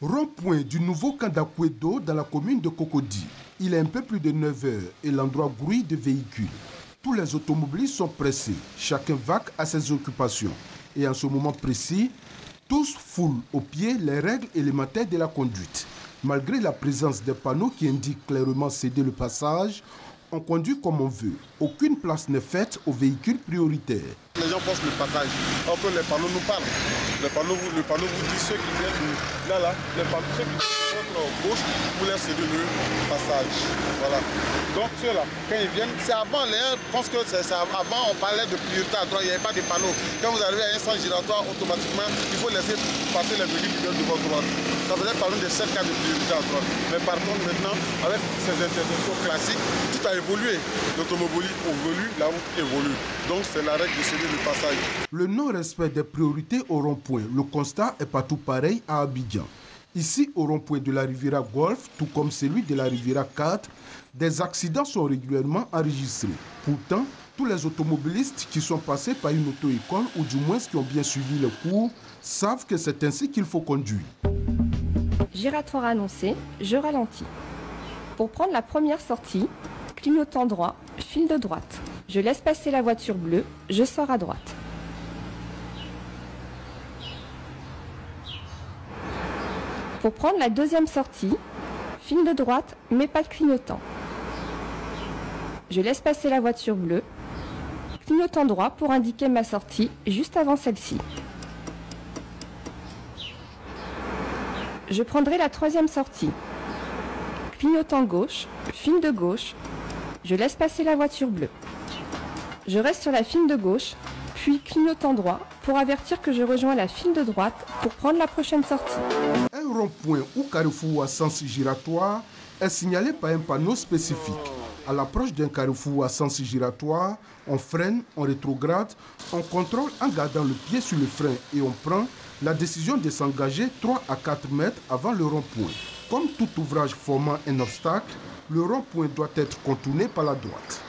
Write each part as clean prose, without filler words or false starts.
Rond-point du nouveau camp d'Akwedo dans la commune de Cocody. Il est un peu plus de 9 heures et l'endroit grouille de véhicules. Tous les automobilistes sont pressés, chacun vaque à ses occupations. Et en ce moment précis, tous foulent aux pieds les règles élémentaires de la conduite. Malgré la présence des panneaux qui indiquent clairement céder le passage, on conduit comme on veut. Aucune place n'est faite aux véhicules prioritaires. Les gens forcent le passage, alors que les panneaux nous parlent. Le panneau vous dit ceux qui viennent là, les panneaux, ceux qui viennent de votre gauche, vous laissez céder le passage. Voilà. Donc ceux-là, quand ils viennent, c'est avant l'air, je pense que avant on parlait de priorité à droite, il n'y avait pas de panneaux. Quand vous arrivez à un sens giratoire, automatiquement, il faut laisser passer les véhicules qui viennent de votre droite. Ça faisait parler de 7 cas de priorité à droite. Mais par contre, maintenant, avec ces interdictions classiques, tout a évolué. L'automobilisme évolue, la route évolue. Donc c'est la règle de céder le passage. Le non-respect des priorités au rond-point. Le constat est partout pareil à Abidjan. Ici, au rond-point de la Riviera Golf, tout comme celui de la Riviera 4, des accidents sont régulièrement enregistrés. Pourtant, tous les automobilistes qui sont passés par une auto-école, ou du moins qui ont bien suivi le cours, savent que c'est ainsi qu'il faut conduire. Giratoire annoncé, je ralentis. Pour prendre la première sortie, clignotant droit, file de droite. Je laisse passer la voiture bleue, je sors à droite. Pour prendre la deuxième sortie, file de droite, mais pas de clignotant. Je laisse passer la voiture bleue, clignotant droit pour indiquer ma sortie juste avant celle-ci. Je prendrai la troisième sortie. Clignotant gauche, file de gauche, je laisse passer la voiture bleue. Je reste sur la file de gauche, puis clignotant droit pour avertir que je rejoins la file de droite pour prendre la prochaine sortie. Un rond-point ou carrefour à sens giratoire est signalé par un panneau spécifique. À l'approche d'un carrefour à sens giratoire, on freine, on rétrograde, on contrôle en gardant le pied sur le frein et on prend la décision de s'engager 3 à 4 mètres avant le rond-point. Comme tout ouvrage formant un obstacle, le rond-point doit être contourné par la droite.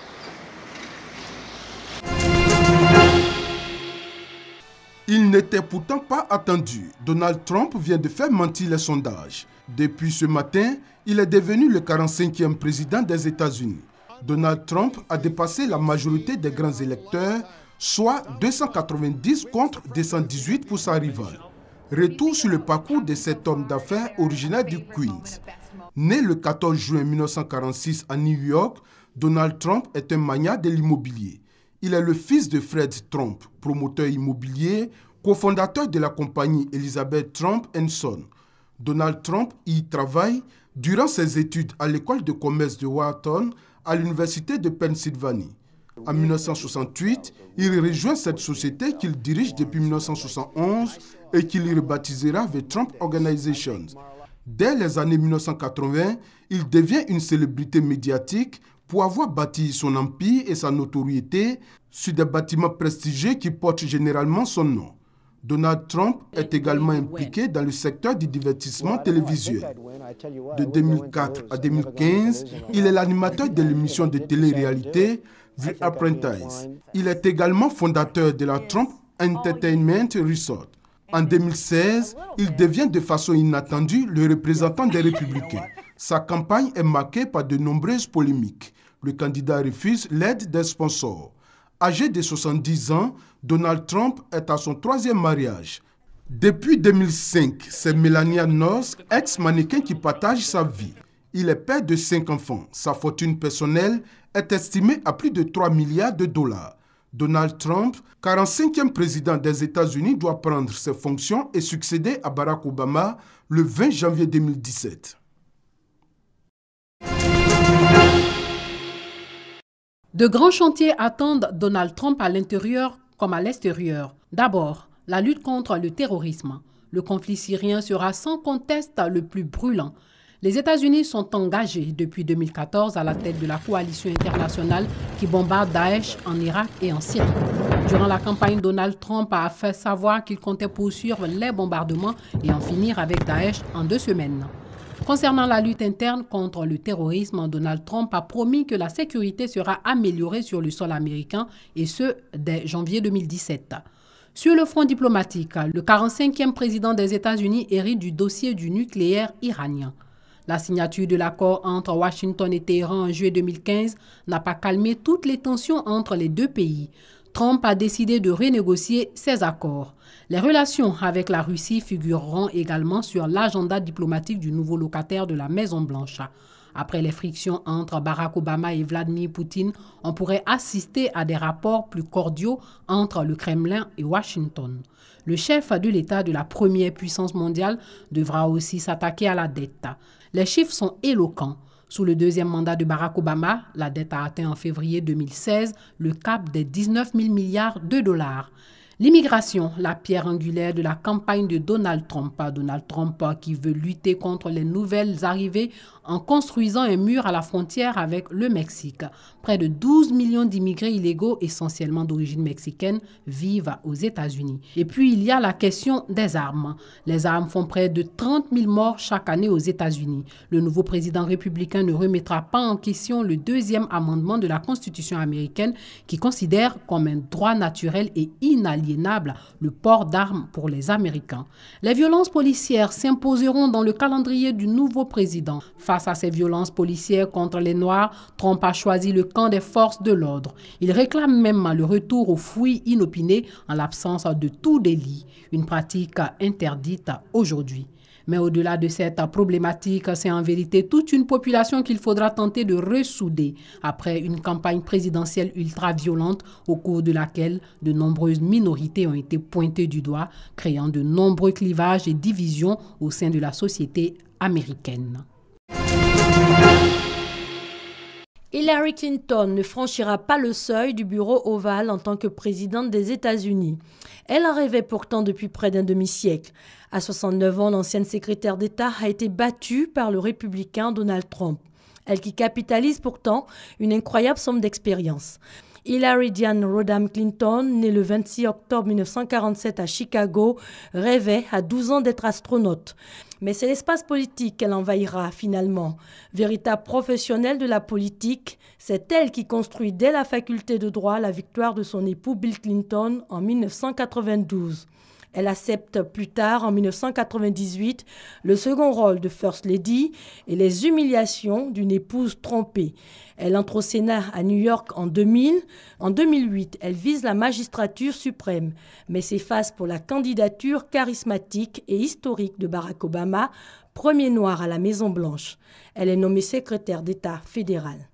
Il n'était pourtant pas attendu. Donald Trump vient de faire mentir les sondages. Depuis ce matin, il est devenu le 45e président des États-Unis. Donald Trump a dépassé la majorité des grands électeurs, soit 290 contre 218 pour sa rivale. Retour sur le parcours de cet homme d'affaires originaire du Queens. Né le 14 juin 1946 à New York, Donald Trump est un magnat de l'immobilier. Il est le fils de Fred Trump, promoteur immobilier, cofondateur de la compagnie Elizabeth Trump & Son. Donald Trump y travaille durant ses études à l'école de commerce de Wharton à l'université de Pennsylvanie. En 1968, il rejoint cette société qu'il dirige depuis 1971 et qu'il rebaptisera The Trump Organization. Dès les années 1980, il devient une célébrité médiatique pour avoir bâti son empire et sa notoriété sur des bâtiments prestigieux qui portent généralement son nom. Donald Trump est également impliqué dans le secteur du divertissement télévisuel. De 2004 à 2015, il est l'animateur de l'émission de télé-réalité The Apprentice. Il est également fondateur de la Trump Entertainment Resort. En 2016, il devient de façon inattendue le représentant des Républicains. Sa campagne est marquée par de nombreuses polémiques. Le candidat refuse l'aide des sponsors. Âgé de 70 ans, Donald Trump est à son 3e mariage. Depuis 2005, c'est Melania Knowles, ex-mannequin, qui partage sa vie. Il est père de 5 enfants. Sa fortune personnelle est estimée à plus de 3 milliards de dollars. Donald Trump, 45e président des États-Unis, doit prendre ses fonctions et succéder à Barack Obama le 20 janvier 2017. De grands chantiers attendent Donald Trump à l'intérieur comme à l'extérieur. D'abord, la lutte contre le terrorisme. Le conflit syrien sera sans conteste le plus brûlant. Les États-Unis sont engagés depuis 2014 à la tête de la coalition internationale qui bombarde Daesh en Irak et en Syrie. Durant la campagne, Donald Trump a fait savoir qu'il comptait poursuivre les bombardements et en finir avec Daesh en 2 semaines. Concernant la lutte interne contre le terrorisme, Donald Trump a promis que la sécurité sera améliorée sur le sol américain et ce, dès janvier 2017. Sur le front diplomatique, le 45e président des États-Unis hérite du dossier du nucléaire iranien. La signature de l'accord entre Washington et Téhéran en juillet 2015 n'a pas calmé toutes les tensions entre les deux pays. Trump a décidé de renégocier ces accords. Les relations avec la Russie figureront également sur l'agenda diplomatique du nouveau locataire de la Maison-Blanche. Après les frictions entre Barack Obama et Vladimir Poutine, on pourrait assister à des rapports plus cordiaux entre le Kremlin et Washington. Le chef de l'État de la première puissance mondiale devra aussi s'attaquer à la dette. Les chiffres sont éloquents. Sous le deuxième mandat de Barack Obama, la dette a atteint en février 2016 le cap des 19 000 milliards de dollars. L'immigration, la pierre angulaire de la campagne de Donald Trump. Donald Trump qui veut lutter contre les nouvelles arrivées en construisant un mur à la frontière avec le Mexique. Près de 12 millions d'immigrés illégaux, essentiellement d'origine mexicaine, vivent aux États-Unis. Et puis, il y a la question des armes. Les armes font près de 30 000 morts chaque année aux États-Unis. Le nouveau président républicain ne remettra pas en question le deuxième amendement de la Constitution américaine qui considère comme un droit naturel et inaliénable le port d'armes pour les Américains. Les violences policières s'imposeront dans le calendrier du nouveau président. Face à ces violences policières contre les Noirs, Trump a choisi le camp des forces de l'ordre. Il réclame même le retour aux fouilles inopinées en l'absence de tout délit, une pratique interdite aujourd'hui. Mais au-delà de cette problématique, c'est en vérité toute une population qu'il faudra tenter de ressouder après une campagne présidentielle ultra-violente au cours de laquelle de nombreuses minorités ont été pointées du doigt, créant de nombreux clivages et divisions au sein de la société américaine. Hillary Clinton ne franchira pas le seuil du bureau ovale en tant que présidente des États-Unis. Elle en rêvait pourtant depuis près d'un demi-siècle. À 69 ans, l'ancienne secrétaire d'État a été battue par le républicain Donald Trump. Elle qui capitalise pourtant une incroyable somme d'expérience. Hillary Diane Rodham Clinton, née le 26 octobre 1947 à Chicago, rêvait à 12 ans d'être astronaute. Mais c'est l'espace politique qu'elle envahira finalement. Véritable professionnelle de la politique, c'est elle qui construit dès la faculté de droit la victoire de son époux Bill Clinton en 1992. Elle accepte plus tard, en 1998, le second rôle de First Lady et les humiliations d'une épouse trompée. Elle entre au Sénat à New York en 2000. En 2008, elle vise la magistrature suprême, mais s'efface pour la candidature charismatique et historique de Barack Obama, premier noir à la Maison-Blanche. Elle est nommée secrétaire d'État fédéral.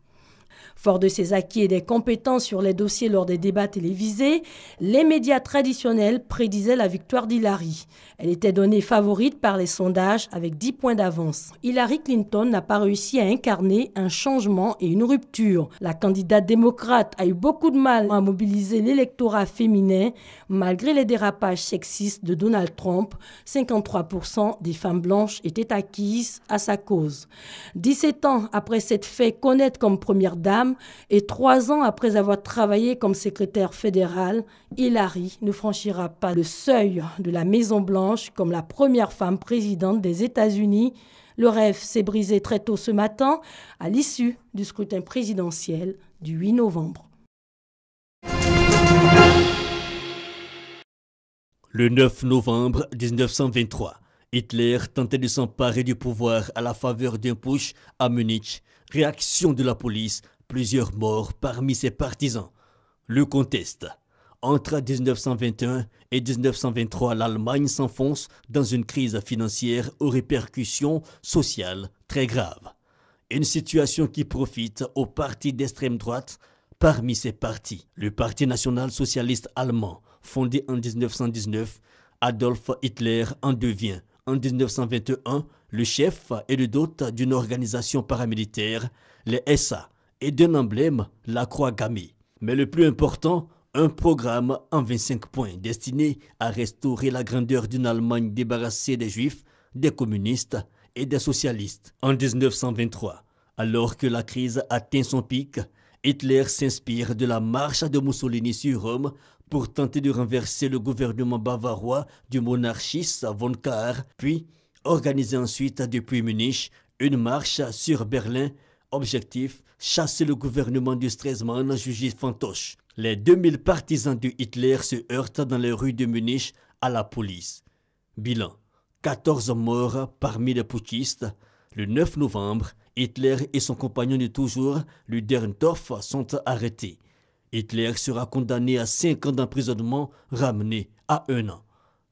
Fort de ses acquis et des compétences sur les dossiers lors des débats télévisés, les médias traditionnels prédisaient la victoire d'Hillary. Elle était donnée favorite par les sondages avec 10 points d'avance. Hillary Clinton n'a pas réussi à incarner un changement et une rupture. La candidate démocrate a eu beaucoup de mal à mobiliser l'électorat féminin. Malgré les dérapages sexistes de Donald Trump, 53% des femmes blanches étaient acquises à sa cause. 17 ans après s'être fait connaître comme première dame et 3 ans après avoir travaillé comme secrétaire fédérale, Hillary ne franchira pas le seuil de la Maison-Blanche comme la première femme présidente des États-Unis. Le rêve s'est brisé très tôt ce matin à l'issue du scrutin présidentiel du 8 novembre. Le 9 novembre 1923, Hitler tentait de s'emparer du pouvoir à la faveur d'un putsch à Munich. Réaction de la police, plusieurs morts parmi ses partisans. Le contexte. Entre 1921 et 1923, l'Allemagne s'enfonce dans une crise financière aux répercussions sociales très graves. Une situation qui profite aux partis d'extrême droite. Parmi ces partis, le Parti national-socialiste allemand, fondé en 1919, Adolf Hitler en devient, en 1921, le chef et le d'hôte d'une organisation paramilitaire, les SA, et d'un emblème, la croix gammée. Mais le plus important, un programme en 25 points destiné à restaurer la grandeur d'une Allemagne débarrassée des Juifs, des communistes et des socialistes. En 1923, alors que la crise atteint son pic, Hitler s'inspire de la marche de Mussolini sur Rome pour tenter de renverser le gouvernement bavarois du monarchiste von Kahr, puis organiser ensuite depuis Munich une marche sur Berlin. Objectif, chasser le gouvernement du Stresemann jugé fantoche. Les 2000 partisans de Hitler se heurtent dans les rues de Munich à la police. Bilan, 14 morts parmi les putschistes. Le 9 novembre, Hitler et son compagnon de toujours, Ludendorff, sont arrêtés. Hitler sera condamné à 5 ans d'emprisonnement, ramené à 1 an.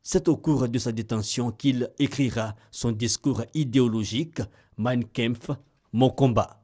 C'est au cours de sa détention qu'il écrira son discours idéologique « Mein Kampf, mon combat ».